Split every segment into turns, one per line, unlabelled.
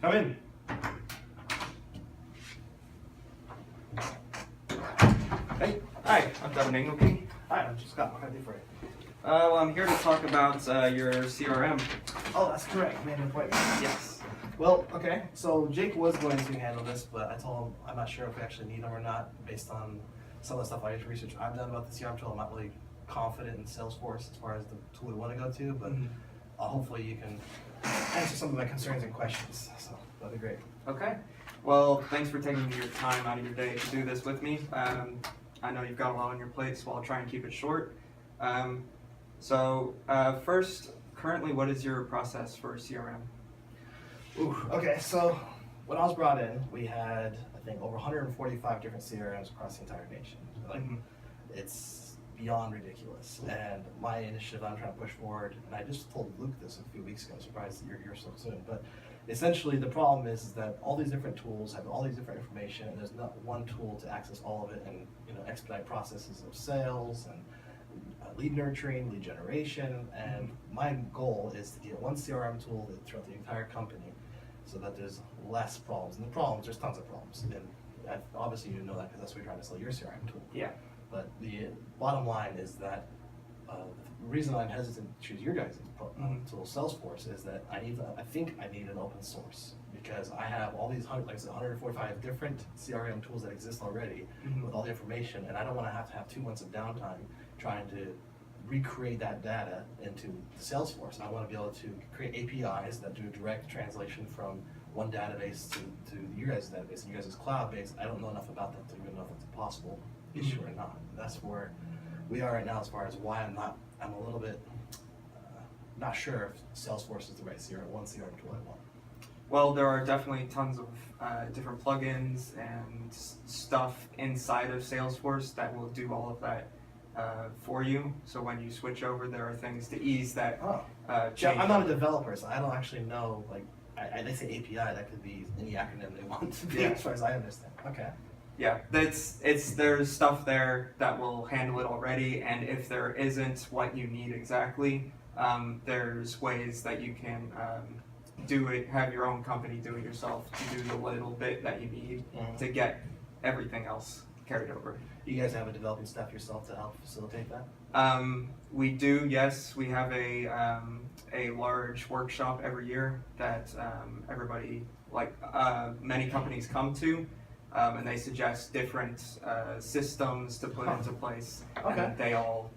Come in.
Hey, hi, I'm Devin Engelke.
Hi, I'm Scott. What can I do for you?
Well, I'm here to talk about your CRM.
Oh, that's correct. Made an appointment.
Yes.
Well, okay. So Jake was going to handle this, but I told him I'm not sure if we actually need him or not, based on some of the stuff research I've done about the CRM tool. I'm not really confident in Salesforce as far as the tool we want to go to, but hopefully you can answer some of my concerns and questions. So that'd be great.
Okay. Well, thanks for taking your time out of your day to do this with me. I know you've got a lot on your plate, so I'll try and keep it short. First, currently, what is your process for CRM?
Ooh, okay, so when I was brought in, we had, I think, over 145 different CRMs across the entire nation. Like, it's beyond ridiculous. And my initiative I'm trying to push forward, and I just told Luke this a few weeks ago, surprised that you're here so soon, but essentially the problem is that all these different tools have all these different information, and there's not one tool to access all of it and expedite processes of sales and lead nurturing, lead generation, and my goal is to get one CRM tool that throughout the entire company so that there's less problems. And the problems, there's tons of problems. And obviously you know that because that's what you're trying to sell your CRM tool.
Yeah.
But the bottom line is that the reason I'm hesitant to choose your guys' tool, Salesforce, is that I think I need an open source, because I have all these 145 different CRM tools that exist already with all the information, and I don't want to have 2 months of downtime trying to recreate that data into Salesforce. I want to be able to create APIs that do a direct translation from one database to your guys' database, and your guys' cloud-based. I don't know enough about that to even know if it's a possible issue or not. That's where we are right now as far as why I'm a little bit not sure if Salesforce is the right CRM tool I want.
Well, there are definitely tons of different plugins and stuff inside of Salesforce that will do all of that for you. So when you switch over, there are things to ease that change.
I'm not a developer, so I don't actually know, like, they say API, that could be any acronym they want to be, as far as I understand. Okay.
Yeah, there's stuff there that will handle it already, and if there isn't what you need exactly, there's ways that you can do it, have your own company do it yourself to do the little bit that you need to get everything else carried over.
You guys have a developing staff yourself to help facilitate that?
We do, yes. We have a large workshop every year that everybody, many companies come to, and they suggest different systems to put into place.
Okay.
And they all,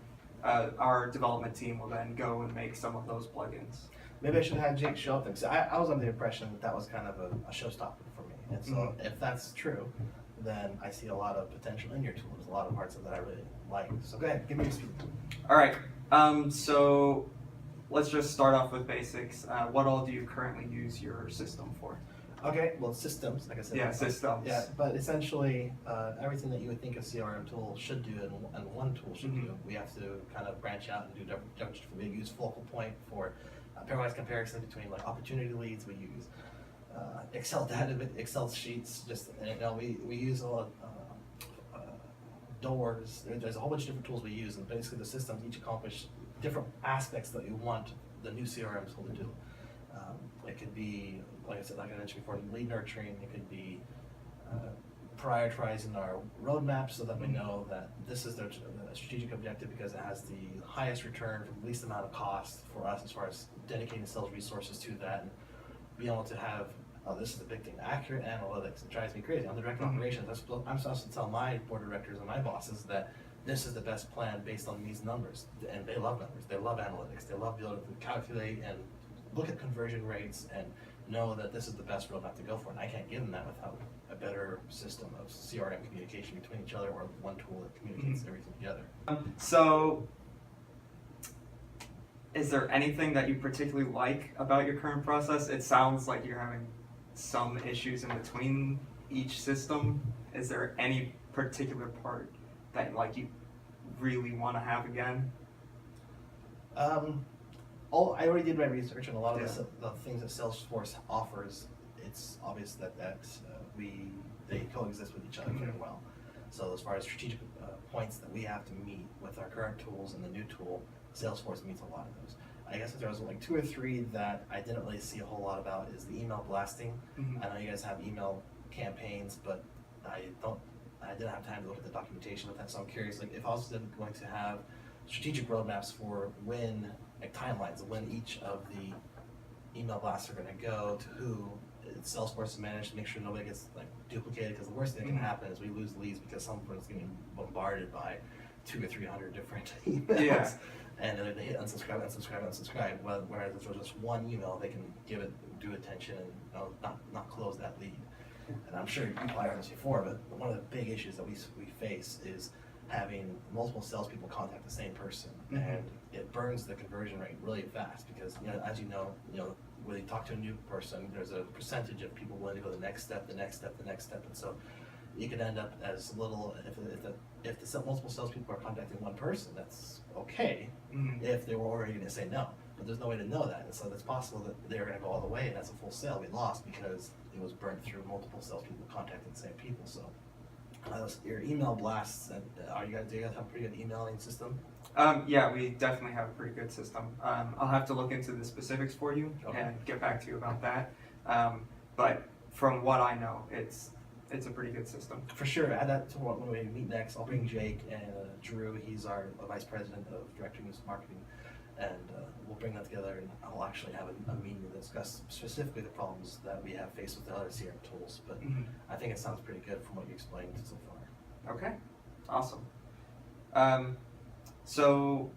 our development team will then go and make some of those plugins.
Maybe I should have Jake show up there, because I was under the impression that was kind of a showstopper for me. And so if that's true, then I see a lot of potential in your tool. There's a lot of parts of that I really like. So go ahead, give me your speed.
All right. So let's just start off with basics. What all do you currently use your system for?
Okay, well, systems, like I said.
Yeah, systems.
Yeah, but essentially, everything that you would think a CRM tool should do and one tool should do, we have to kind of branch out and do different. We use focal point for pairwise comparison between opportunity leads. We use Excel data, Excel sheets. We use a lot of doors. There's a whole bunch of different tools we use, and basically the systems each accomplish different aspects that you want the new CRM tool to do. It could be, like I mentioned before, lead nurturing. It could be prioritizing our roadmap so that we know that this is the strategic objective because it has the highest return for the least amount of cost for us as far as dedicating sales resources to that, and being able to have, this is the big thing, accurate analytics. It drives me crazy. I'm the director of operations. I'm supposed to tell my board of directors and my bosses that this is the best plan based on these numbers, and they love numbers. They love analytics. They love being able to calculate and look at conversion rates and know that this is the best roadmap to go for, and I can't give them that without a better system of CRM communication between each other, or one tool that communicates everything together.
So, is there anything that you particularly like about your current process? It sounds like you're having some issues in between each system. Is there any particular part that you really want to have again?
I already did my research, and a lot of the things that Salesforce offers, it's obvious that they coexist with each other very well. So as far as strategic points that we have to meet with our current tools and the new tool, Salesforce meets a lot of those. I guess if there was like 2 or 3 that I didn't really see a whole lot about is the email blasting.
Mhm.
I know you guys have email campaigns, but I didn't have time to look at the documentation with that, so I'm curious, like, if I was then going to have strategic roadmaps for when, like timelines, of when each of the email blasts are gonna go to who, Salesforce is managed to make sure nobody gets like duplicated, because the worst thing that can
Mhm.
happen is we lose leads because someone's getting bombarded by 200 or 300 different emails.
Yeah.
And then they hit unsubscribe, unsubscribe, unsubscribe. Whereas if there's just one email, they can give it due attention and not close that lead. And I'm sure you probably heard this before, but one of the big issues that we face is having multiple salespeople contact the same person,
Mhm.
and it burns the conversion rate really fast because, as you know, when you talk to a new person, there's a percentage of people willing to go the next step, the next step, the next step, and so you could end up as little if the multiple salespeople are contacting one person, that's okay.
Mhm.
If they were already going to say no, but there's no way to know that, and so it's possible that they're going to go all the way, and that's a full sale we lost because it was burnt through multiple salespeople contacting the same people. So your email blasts, and do you guys have a pretty good emailing system?
Yeah, we definitely have a pretty good system. I'll have to look into the specifics for you
Okay.
and get back to you about that. But from what I know, it's a pretty good system.
For sure, add that to when we meet next. I'll bring Jake and Drew. He's our vice president of direct news marketing, and we'll bring that together. And I'll actually have a meeting to discuss specifically the problems that we have faced with the other CRM tools. But
Mhm.
I think it sounds pretty good from what you explained so far.
Okay, awesome. So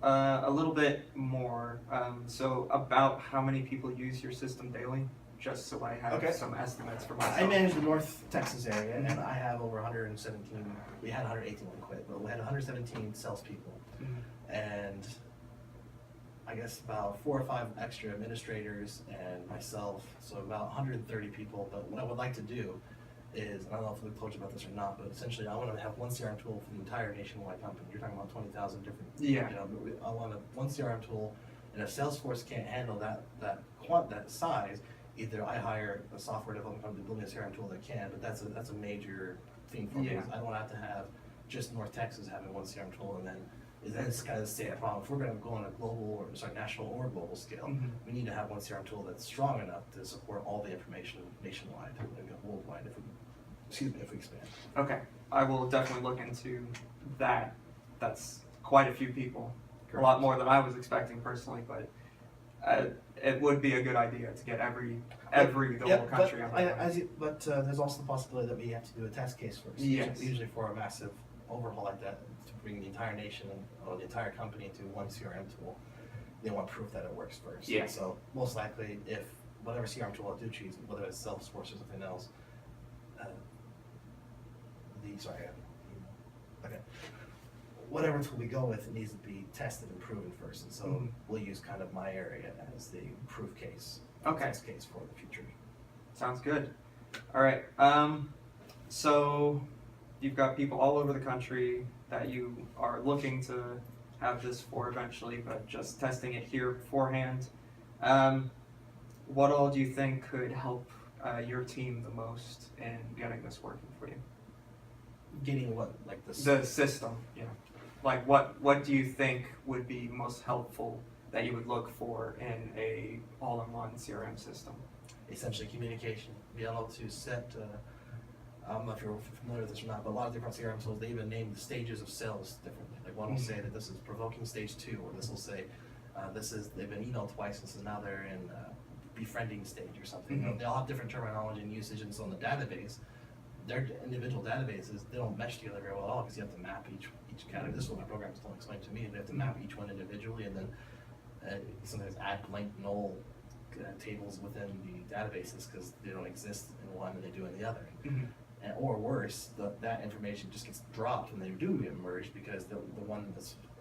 a little bit more. So about how many people use your system daily, just so I have
Okay.
some estimates for myself.
I manage the North Texas area, and I have over 117. We had 118 when we quit, but we had 117 salespeople,
Mhm.
and I guess about 4 or 5 extra administrators and myself, so about 130 people. But what I would like to do is, and I don't know if we told you about this or not, but essentially I want to have one CRM tool for the entire nationwide company. You're talking about 20,000 different.
Yeah.
I want one CRM tool, and if Salesforce can't handle that size, either I hire a software development company to build me a CRM tool that can, but that's a major thing for me.
Yeah.
Is I don't want to have to have just North Texas having one CRM tool, and then it's kind of the same problem. If we're going to go on a national or global scale,
Mhm.
we need to have one CRM tool that's strong enough to support all the information nationwide and worldwide if we expand.
Okay, I will definitely look into that. That's quite a few people, a lot more than I was expecting personally, but it would be a good idea to get the whole country on board.
But there's also the possibility that we have to do a test case first.
Yes.
Usually for a massive overhaul like that, to bring the entire nation or the entire company into one CRM tool, they want proof that it works first.
Yeah.
So most likely, if whatever CRM tool I do choose, whether it's Salesforce or something else, whatever tool we go with, it needs to be tested and proven first. And so
Mhm.
we'll use kind of my area as the proof case,
Okay.
test case for the future.
Sounds good. All right. So you've got people all over the country that you are looking to have this for eventually, but just testing it here beforehand. What all do you think could help your team the most in getting this working for you?
Getting what, like this?
The system, yeah. Like what do you think would be most helpful that you would look for in a all-in-one CRM system?
Essentially communication, be able to set, I don't know if you're familiar with this or not, but a lot of different CRM tools, they even name the stages of sales differently. Like one will say that this is provoking stage 2, or this will say, they've been emailed twice, and so now they're in befriending stage or something.
Mhm.
They all have different terminology and usage, and so in the database, their individual databases, they don't mesh together very well at all, because you have to map each category. This is what my programs don't explain to me. They have to map each one individually, and then sometimes add blank null tables within the databases because they don't exist in one and they do in the other. And, or worse, that information just gets dropped when they do get merged, because the one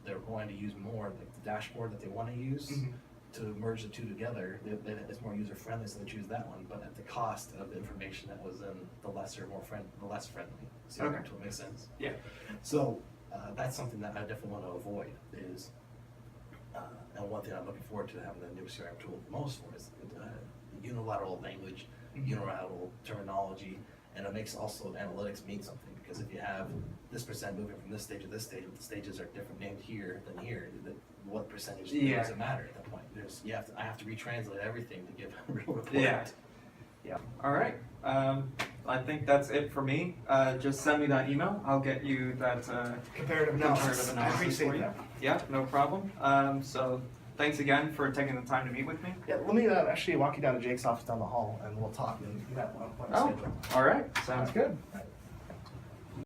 they're going to use more, like the dashboard that they want to use
Mhm.
to merge the two together, it's more user friendly, so they choose that one, but at the cost of the information that was in the less friendly. See
Okay.
if it makes sense?
Yeah.
So that's something that I definitely want to avoid is, and one thing I'm looking forward to having the new CRM tool the most for is unilateral language,
Mhm.
unilateral terminology, and it makes also analytics mean something, because if you have this percent moving from this stage to this stage, but the stages are different named here than here, what percentage
Yeah.
doesn't matter at that point. I have to retranslate everything to give a real report.
Yeah. Yeah. All right. I think that's it for me. Just send me that email. I'll get you that
Comparative analysis. I
analysis
appreciate
for you.
that.
Yeah, no problem. So thanks again for taking the time to meet with me.
Yeah, let me actually walk you down to Jake's office down the hall, and we'll talk and get that one
Oh,
schedule.
all right. Sounds good.
All right.